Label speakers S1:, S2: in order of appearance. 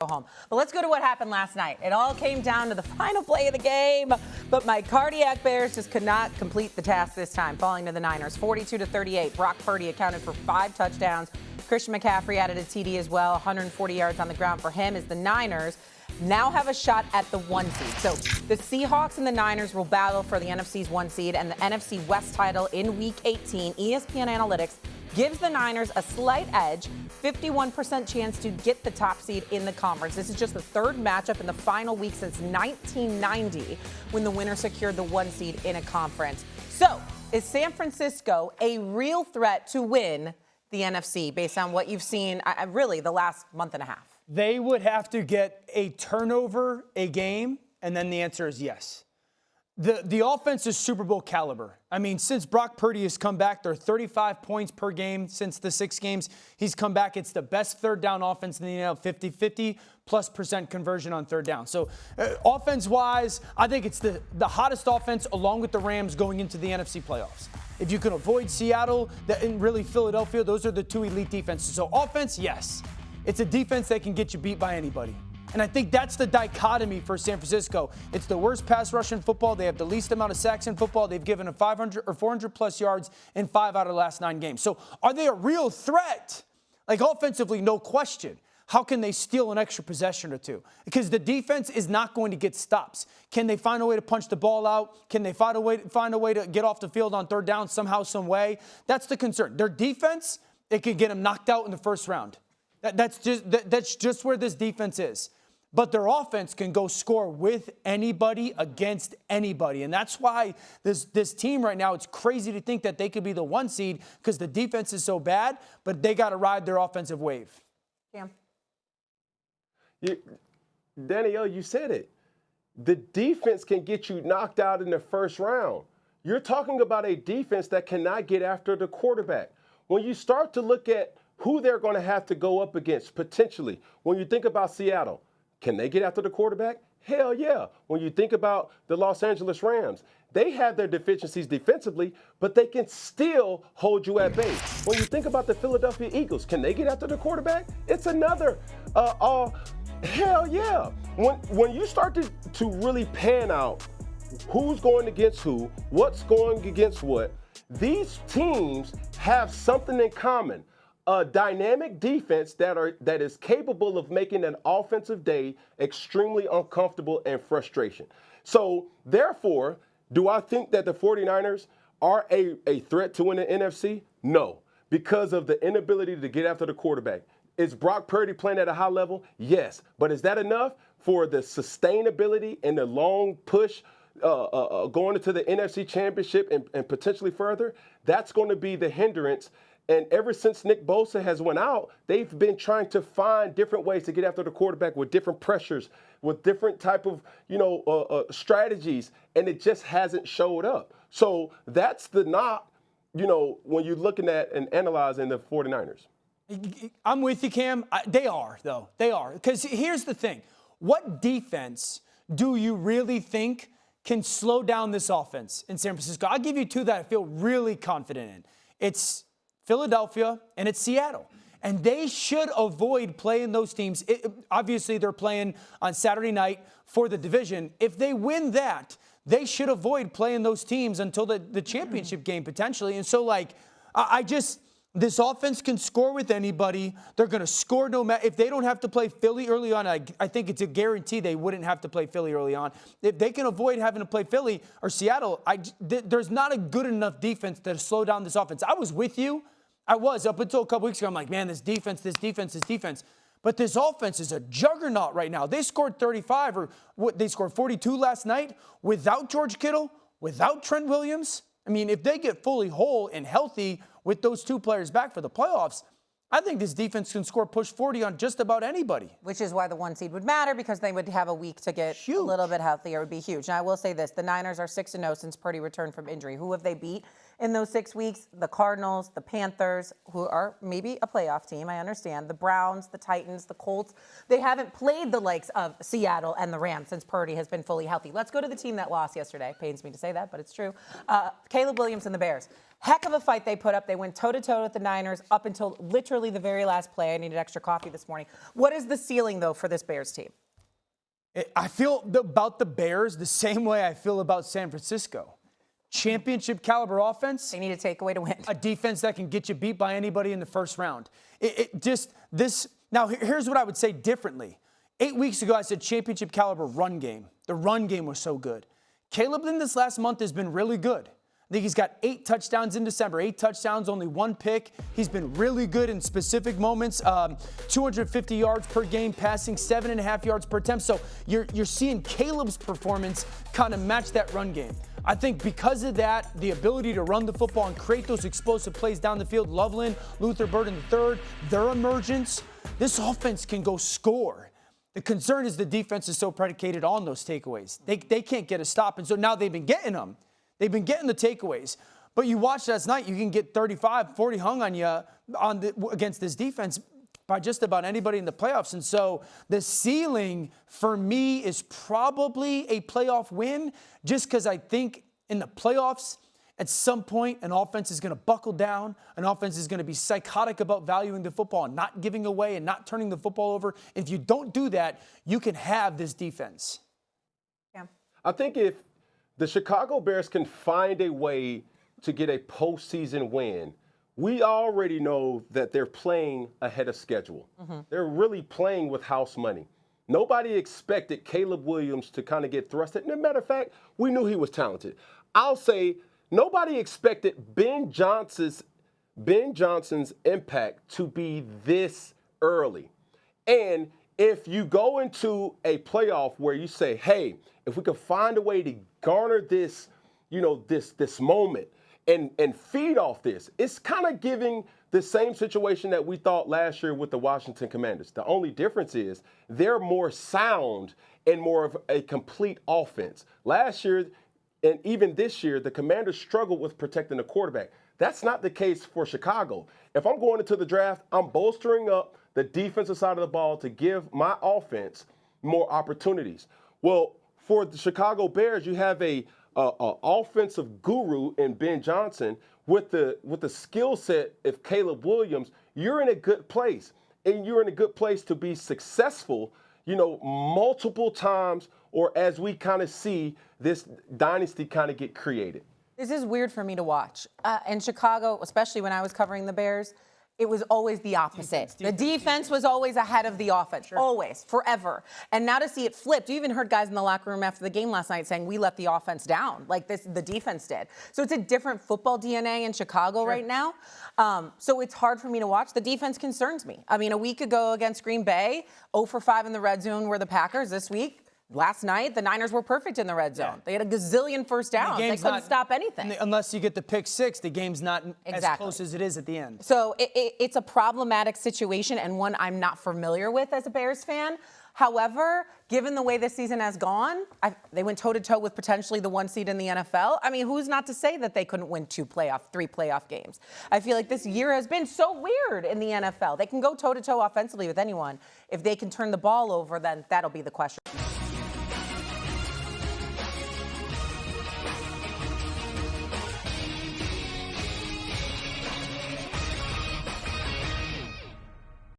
S1: go home. But let's go to what happened last night. It all came down to the final play of the game, but my cardiac Bears just could not complete the task this time, falling to the Niners 42-38. Brock Purdy accounted for 5 touchdowns. Christian McCaffrey added a TD as well, 140 yards on the ground for him as the Niners now have a shot at the 1 seed. So the Seahawks and the Niners will battle for the NFC's 1 seed and the NFC West title in Week 18. ESPN Analytics gives the Niners a slight edge, 51% chance to get the top seed in the conference. This is just the 3rd matchup in the final week since 1990 when the winner secured the 1 seed in a conference. So is San Francisco a real threat to win the NFC based on what you've seen really the last month and a half?
S2: They would have to get a turnover a game, and then the answer is yes. The offense is Super Bowl caliber. I mean, since Brock Purdy has come back, they're 35 points per game since the 6 games he's come back. It's the best 3rd down offense in the NFL, 50+% conversion on 3rd down. So offense-wise, I think it's the hottest offense along with the Rams going into the NFC playoffs. If you can avoid Seattle and really Philadelphia, those are the 2 elite defenses. So offense, yes. It's a defense that can get you beat by anybody. And I think that's the dichotomy for San Francisco. It's the worst pass rush in football. They have the least amount of sacks in football. They've given them 500 or 400-plus yards in 5 out of the last 9 games. So are they a real threat? Like offensively, no question. How can they steal an extra possession or 2? Because the defense is not going to get stops. Can they find a way to punch the ball out? Can they find a way to get off the field on 3rd down somehow, some way? That's the concern. Their defense, it could get them knocked out in the 1st round. That's just where this defense is. But their offense can go score with anybody against anybody. And that's why this team right now, it's crazy to think that they could be the 1 seed because the defense is so bad, but they got to ride their offensive wave.
S1: Cam.
S3: Danielle, you said it. The defense can get you knocked out in the 1st round. You're talking about a defense that cannot get after the quarterback. When you start to look at who they're going to have to go up against potentially, when you think about Seattle, can they get after the quarterback? Hell yeah. When you think about the Los Angeles Rams, they have their deficiencies defensively, but they can still hold you at bay. When you think about the Philadelphia Eagles, can they get after the quarterback? It's another, hell yeah. When you start to really pan out who's going against who, what's going against what, these teams have something in common. A dynamic defense that is capable of making an offensive day extremely uncomfortable and frustration. So, therefore, do I think that the 49ers are a threat to win the NFC? No, because of the inability to get after the quarterback. Is Brock Purdy playing at a high level? Yes. But is that enough for the sustainability and the long push going into the NFC Championship and potentially further? That's going to be the hindrance. And ever since Nick Bosa has went out, they've been trying to find different ways to get after the quarterback with different pressures, with different type of, strategies, and it just hasn't showed up. So that's the knock, when you're looking at and analyzing the 49ers.
S2: I'm with you, Cam. They are, though. They are. Because here's the thing. What defense do you really think can slow down this offense in San Francisco? I'll give you 2 that I feel really confident in. It's Philadelphia, and it's Seattle. And they should avoid playing those teams. Obviously, they're playing on Saturday night for the division. If they win that, they should avoid playing those teams until the championship game, potentially. And so, this offense can score with anybody. They're going to score no matter. If they don't have to play Philly early on, I think it's a guarantee they wouldn't have to play Philly early on. If they can avoid having to play Philly or Seattle, there's not a good enough defense to slow down this offense. I was with you. I was up until a couple weeks ago. I'm like, man, this defense. But this offense is a juggernaut right now. They scored 35 or they scored 42 last night without George Kittle, without Trent Williams. I mean, if they get fully whole and healthy with those 2 players back for the playoffs, I think this defense can score push 40 on just about anybody.
S1: Which is why the 1 seed would matter, because they would have a week to get a little bit healthier. It would be huge. Now, I will say this. The Niners are 6-0 since Purdy returned from injury. Who have they beat in those 6 weeks? The Cardinals, the Panthers, who are maybe a playoff team, I understand. The Browns, the Titans, the Colts. They haven't played the likes of Seattle and the Rams since Purdy has been fully healthy. Let's go to the team that lost yesterday. Pains me to say that, but it's true. Caleb Williams and the Bears. Heck of a fight they put up. They went toe-to-toe with the Niners up until literally the very last play. I needed extra coffee this morning. What is the ceiling, though, for this Bears team?
S2: I feel about the Bears the same way I feel about San Francisco. Championship caliber offense.
S1: They need a takeaway to win.
S2: A defense that can get you beat by anybody in the first round. Now, here's what I would say differently. 8 weeks ago, I said championship caliber run game. The run game was so good. Caleb in this last month has been really good. I think he's got 8 touchdowns in December. 8 touchdowns, only 1 pick. He's been really good in specific moments. 250 yards per game, passing 7.5 yards per attempt. So you're seeing Caleb's performance kind of match that run game. I think because of that, the ability to run the football and create those explosive plays down the field, Loveland, Luther Burden III, their emergence, this offense can go score. The concern is the defense is so predicated on those takeaways. They can't get a stop, and so now they've been getting them. They've been getting the takeaways. But you watch last night, you can get 35, 40 hung on you against this defense by just about anybody in the playoffs. And so the ceiling for me is probably a playoff win, just because I think in the playoffs, at some point, an offense is going to buckle down. An offense is going to be psychotic about valuing the football and not giving away and not turning the football over. If you don't do that, you can have this defense.
S1: Yeah.
S3: I think if the Chicago Bears can find a way to get a postseason win, we already know that they're playing ahead of schedule. They're really playing with house money. Nobody expected Caleb Williams to kind of get thrusted. As a matter of fact, we knew he was talented. I'll say nobody expected Ben Johnson's impact to be this early. And if you go into a playoff where you say, hey, if we could find a way to garner this, this moment and feed off this, it's kind of giving the same situation that we thought last year with the Washington Commanders. The only difference is they're more sound and more of a complete offense. Last year, and even this year, the Commanders struggled with protecting the quarterback. That's not the case for Chicago. If I'm going into the draft, I'm bolstering up the defensive side of the ball to give my offense more opportunities. Well, for the Chicago Bears, you have a offensive guru in Ben Johnson with the skill set of Caleb Williams. You're in a good place, and you're in a good place to be successful, multiple times, or as we kind of see this dynasty kind of get created.
S1: This is weird for me to watch. In Chicago, especially when I was covering the Bears, it was always the opposite. The defense was always ahead of the offense, always, forever. And now to see it flipped, you even heard guys in the locker room after the game last night saying, we let the offense down, like the defense did. So it's a different football DNA in Chicago right now. So it's hard for me to watch. The defense concerns me. I mean, a week ago against Green Bay, 0 for 5 in the red zone were the Packers. This week, last night, the Niners were perfect in the red zone. They had a gazillion first downs. They couldn't stop anything.
S2: Unless you get the pick 6, the game's not as close as it is at the end.
S1: So it's a problematic situation and one I'm not familiar with as a Bears fan. However, given the way this season has gone, they went toe-to-toe with potentially the 1 seed in the NFL. I mean, who's not to say that they couldn't win 3 playoff games? I feel like this year has been so weird in the NFL. They can go toe-to-toe offensively with anyone. If they can turn the ball over, then that'll be the question.